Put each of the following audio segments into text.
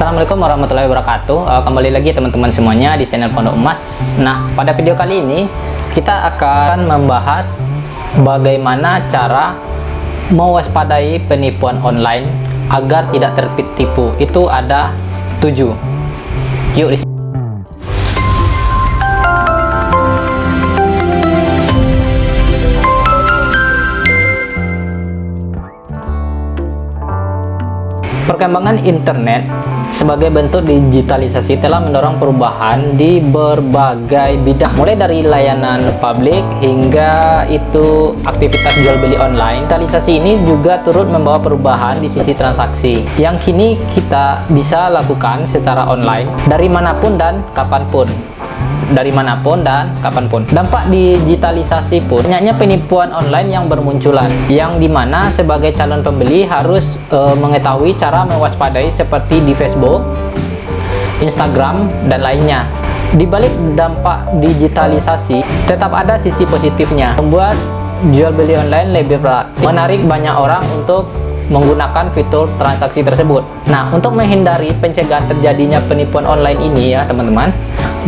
Assalamualaikum warahmatullahi wabarakatuh. Kembali lagi teman-teman semuanya di channel Pondok Emas. Nah, pada video kali ini kita akan membahas bagaimana cara mewaspadai penipuan online agar tidak tertipu. Itu ada 7. Yuk di Perkembangan internet sebagai bentuk digitalisasi telah mendorong perubahan di berbagai bidang, mulai dari layanan publik hingga itu aktivitas jual beli online. Digitalisasi ini juga turut membawa perubahan di sisi transaksi yang kini kita bisa lakukan secara online dari manapun dan kapanpun. Dampak digitalisasi pun banyaknya penipuan online yang bermunculan, yang dimana sebagai calon pembeli harus mengetahui cara mewaspadai seperti di Facebook, Instagram, dan lainnya. Di balik dampak digitalisasi tetap ada sisi positifnya, membuat jual beli online lebih menarik banyak orang untuk menggunakan fitur transaksi tersebut. Nah, untuk menghindari pencegahan terjadinya penipuan online ini ya teman-teman,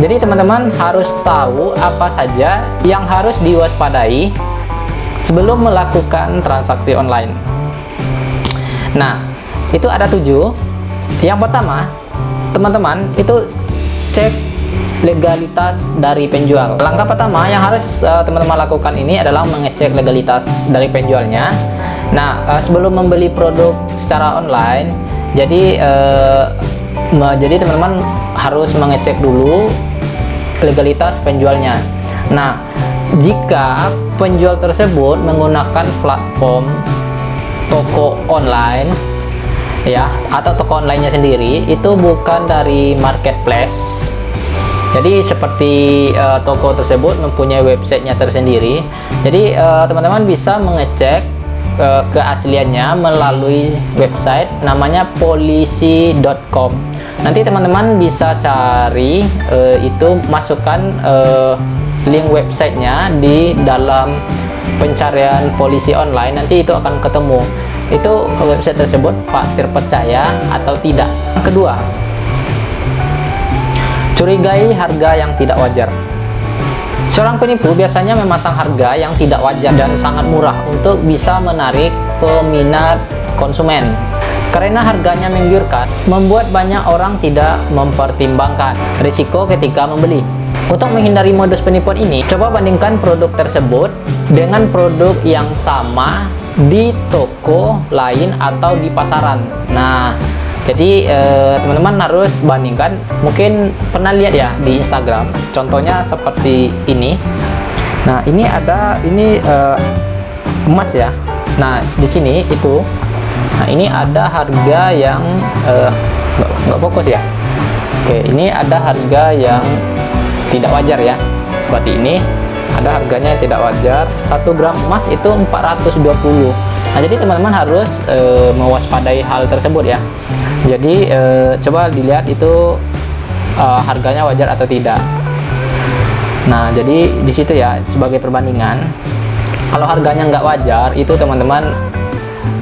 jadi teman-teman harus tahu apa saja yang harus diwaspadai sebelum melakukan transaksi online. Nah, itu ada 7. Yang pertama, teman-teman itu cek legalitas dari penjual. Langkah pertama yang harus teman-teman lakukan ini adalah mengecek legalitas dari penjualnya. Nah, sebelum membeli produk secara online, jadi teman-teman harus mengecek dulu legalitas penjualnya. Nah, jika penjual tersebut menggunakan platform toko online ya, atau toko onlinenya sendiri, itu bukan dari marketplace. Jadi seperti toko tersebut mempunyai websitenya tersendiri. Jadi teman-teman bisa mengecek keasliannya melalui website namanya polisi.com. Nanti teman-teman bisa cari itu, masukkan link websitenya di dalam pencarian polisi online, nanti itu akan ketemu itu website tersebut terpercaya atau tidak. Yang kedua, curigai harga yang tidak wajar. Seorang penipu biasanya memasang harga yang tidak wajar dan sangat murah untuk bisa menarik peminat konsumen. Karena harganya menggiurkan, membuat banyak orang tidak mempertimbangkan risiko ketika membeli. Untuk menghindari modus penipuan ini, coba bandingkan produk tersebut dengan produk yang sama di toko lain atau di pasaran. Nah, jadi teman-teman harus bandingkan. Mungkin pernah lihat ya di Instagram, contohnya seperti ini. Nah, ini ada emas ya. Nah, di sini itu, nah ini ada harga yang nggak fokus ya. Oke, ini ada harga yang tidak wajar ya. Seperti ini, ada harganya yang tidak wajar. 1 gram emas itu 420. Nah, jadi teman-teman harus mewaspadai hal tersebut ya. Jadi coba dilihat itu harganya wajar atau tidak. Nah, jadi di situ ya sebagai perbandingan. Kalau harganya nggak wajar, itu teman-teman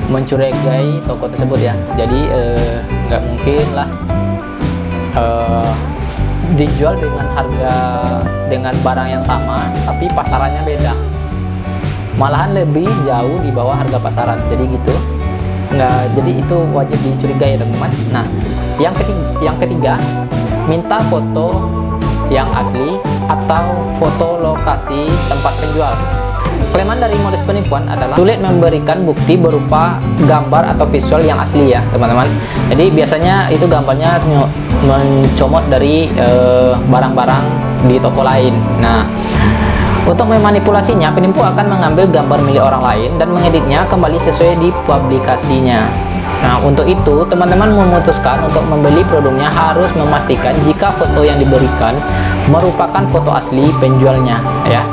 mencurigai toko tersebut ya. Jadi nggak mungkin lah dijual dengan harga dengan barang yang sama, tapi pasarannya beda. Malahan lebih jauh di bawah harga pasaran. Jadi gitu. Jadi itu wajib dicurigai ya teman-teman. Nah, yang ketiga, minta foto yang asli atau foto lokasi tempat penjual. Kelemahan dari modus penipuan adalah sulit memberikan bukti berupa gambar atau visual yang asli ya teman-teman. Jadi biasanya itu gambarnya mencomot dari barang-barang di toko lain. Nah, untuk memanipulasinya, penipu akan mengambil gambar milik orang lain dan mengeditnya kembali sesuai di publikasinya. Nah, untuk itu teman-teman memutuskan untuk membeli produknya harus memastikan jika foto yang diberikan merupakan foto asli penjualnya ya.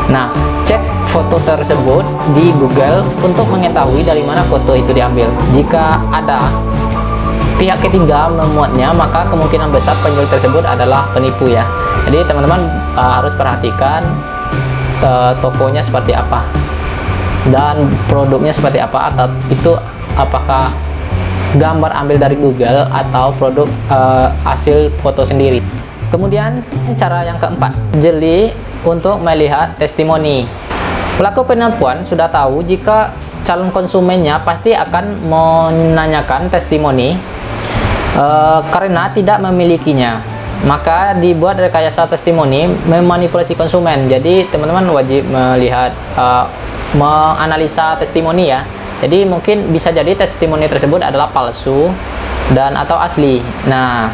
Nah, cek foto tersebut di Google untuk mengetahui dari mana foto itu diambil. Jika ada pihak ketiga memuatnya, maka kemungkinan besar penjual tersebut adalah penipu ya. Jadi teman-teman harus perhatikan tokonya seperti apa dan produknya seperti apa, atau itu apakah gambar ambil dari Google atau produk hasil foto sendiri. Kemudian cara yang keempat, jeli untuk melihat testimoni. Pelaku penipuan sudah tahu jika calon konsumennya pasti akan menanyakan testimoni karena tidak memilikinya. Maka dibuat rekayasa testimoni memanipulasi konsumen. Jadi teman-teman wajib melihat menganalisa testimoni ya. Jadi mungkin bisa jadi testimoni tersebut adalah palsu dan atau asli. Nah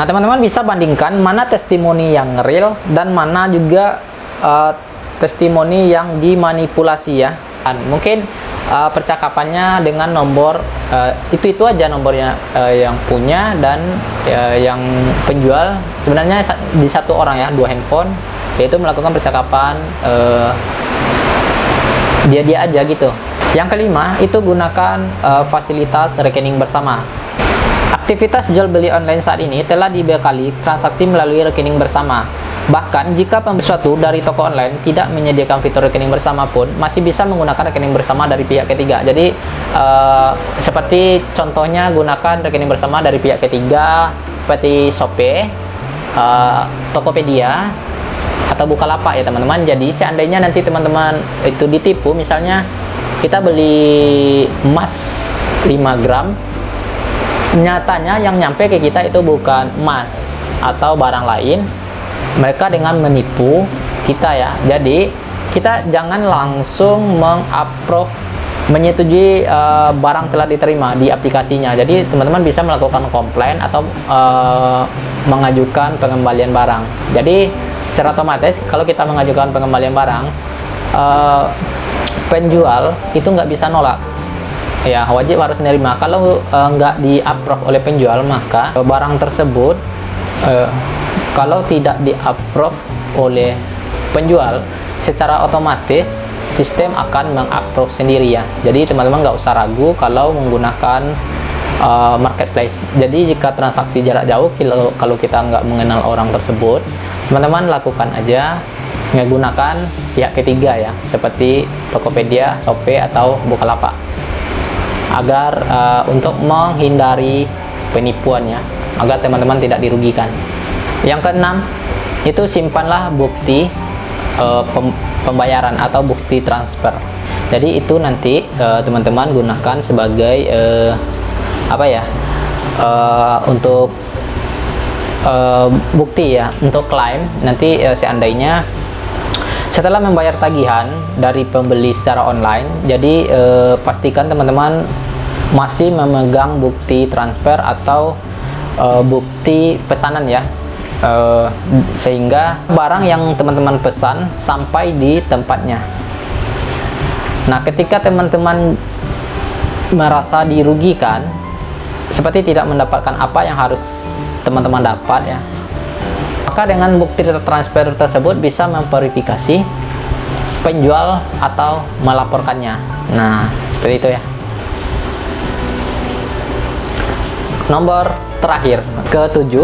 teman-teman bisa bandingkan mana testimoni yang real dan mana juga testimoni yang dimanipulasi ya. Dan mungkin percakapannya dengan nomor itu aja nomornya yang punya, dan yang penjual sebenarnya di satu orang ya, 2 handphone, yaitu melakukan percakapan dia aja gitu. Yang kelima itu gunakan fasilitas rekening bersama. Aktivitas jual beli online saat ini telah dibekali transaksi melalui rekening bersama. Bahkan jika pembeli sesuatu dari toko online tidak menyediakan fitur rekening bersama pun masih bisa menggunakan rekening bersama dari pihak ketiga. Jadi seperti contohnya gunakan rekening bersama dari pihak ketiga seperti Shopee, Tokopedia, atau Bukalapak ya teman-teman. Jadi seandainya nanti teman-teman itu ditipu, misalnya kita beli emas 5 gram, nyatanya yang nyampe ke kita itu bukan emas atau barang lain, mereka dengan menipu kita ya. Jadi kita jangan langsung mengapprove, menyetujui barang telah diterima di aplikasinya. Jadi teman-teman bisa melakukan komplain atau mengajukan pengembalian barang. Jadi secara otomatis kalau kita mengajukan pengembalian barang, penjual itu nggak bisa nolak ya, wajib harus menerima. Kalau nggak di-approve oleh penjual, maka barang tersebut kalau tidak di-approve oleh penjual, secara otomatis sistem akan meng-approve sendiri ya. Jadi teman-teman nggak usah ragu kalau menggunakan marketplace. Jadi jika transaksi jarak jauh, kalau kita nggak mengenal orang tersebut, teman-teman lakukan aja menggunakan pihak ketiga ya, seperti Tokopedia, Shopee, atau Bukalapak, agar untuk menghindari penipuan ya, agar teman-teman tidak dirugikan. Yang keenam itu simpanlah bukti pembayaran atau bukti transfer. Jadi itu nanti teman-teman gunakan sebagai untuk bukti ya, untuk klaim nanti seandainya setelah membayar tagihan dari pembeli secara online. Jadi pastikan teman-teman masih memegang bukti transfer atau bukti pesanan ya, sehingga barang yang teman-teman pesan sampai di tempatnya. Nah ketika teman-teman merasa dirugikan, seperti tidak mendapatkan apa yang harus teman-teman dapat ya, maka dengan bukti transfer tersebut bisa memverifikasi penjual atau melaporkannya. Nah seperti itu ya. Nomor terakhir, ke-7,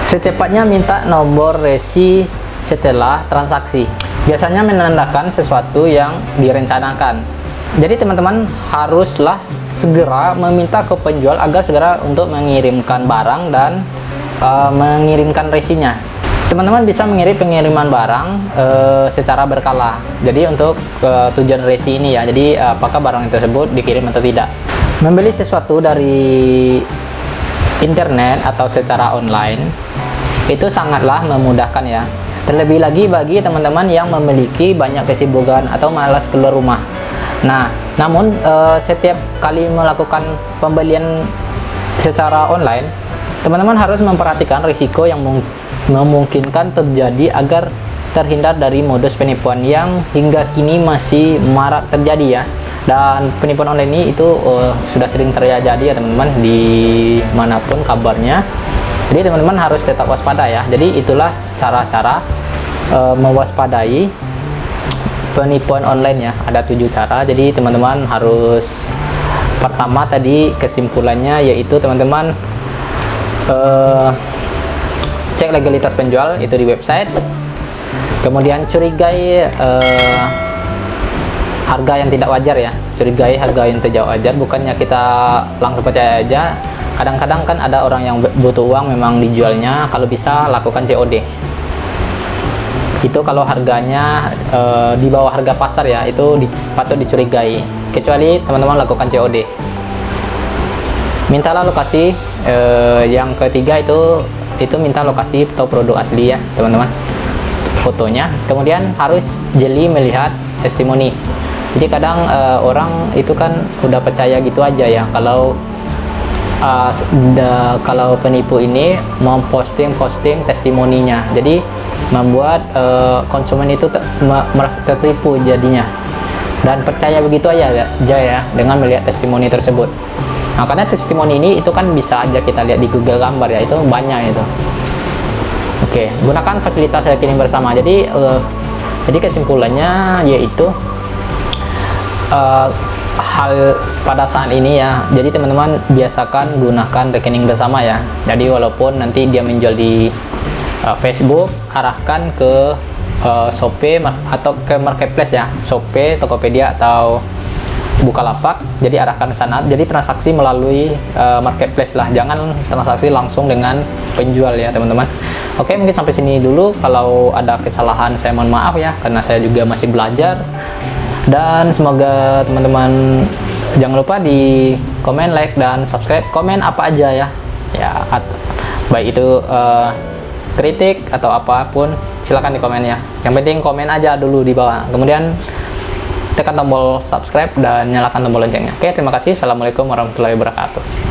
secepatnya minta nomor resi setelah transaksi. Biasanya menandakan sesuatu yang direncanakan. Jadi teman-teman haruslah segera meminta ke penjual agar segera untuk mengirimkan barang dan mengirimkan resinya. Teman-teman bisa mengirim pengiriman barang secara berkala. Jadi untuk tujuan resi ini ya, jadi apakah barang tersebut dikirim atau tidak. Membeli sesuatu dari internet atau secara online itu sangatlah memudahkan ya. Terlebih lagi bagi teman-teman yang memiliki banyak kesibukan atau malas keluar rumah. Nah, namun setiap kali melakukan pembelian secara online, teman-teman harus memperhatikan risiko yang memungkinkan terjadi agar terhindar dari modus penipuan yang hingga kini masih marak terjadi ya. Dan penipuan online ini itu sudah sering terjadi ya teman-teman, di manapun kabarnya. Jadi teman-teman harus tetap waspada ya. Jadi itulah cara-cara mewaspadai penipuan online ya. Ada 7 cara. Jadi teman-teman harus, pertama tadi kesimpulannya yaitu teman-teman cek legalitas penjual itu di website. Kemudian curigai harga yang tidak wajar ya, curigai harga yang tidak wajar. Bukannya kita langsung percaya aja, kadang-kadang kan ada orang yang butuh uang memang dijualnya, kalau bisa lakukan COD. Itu kalau harganya di bawah harga pasar ya, itu patut dicurigai, kecuali teman-teman lakukan COD. Mintalah lokasi. Yang ketiga itu minta lokasi atau produk asli ya teman-teman, fotonya. Kemudian harus jeli melihat testimoni. Jadi kadang orang itu kan udah percaya gitu aja ya, kalau penipu ini memposting testimoninya, jadi membuat konsumen itu merasa tertipu jadinya, dan percaya begitu aja ya dengan melihat testimoni tersebut. Nah, karena testimoni ini itu kan bisa aja kita lihat di Google gambar ya, itu banyak itu. Oke, gunakan fasilitas rekening bersama. Jadi kesimpulannya yaitu hal pada saat ini ya, jadi teman-teman biasakan gunakan rekening bersama ya. Jadi walaupun nanti dia menjual di Facebook, arahkan ke Shopee atau ke marketplace ya, Shopee, Tokopedia atau Bukalapak. Jadi arahkan ke sana. Jadi transaksi melalui marketplace lah, jangan transaksi langsung dengan penjual ya teman-teman. Oke, mungkin sampai sini dulu. Kalau ada kesalahan saya mohon maaf ya, karena saya juga masih belajar. Dan semoga teman-teman jangan lupa di komen, like, dan subscribe. Komen apa aja ya, baik itu kritik atau apapun, silahkan di komen ya. Yang penting komen aja dulu di bawah, kemudian tekan tombol subscribe dan nyalakan tombol loncengnya. Oke, terima kasih. Assalamualaikum warahmatullahi wabarakatuh.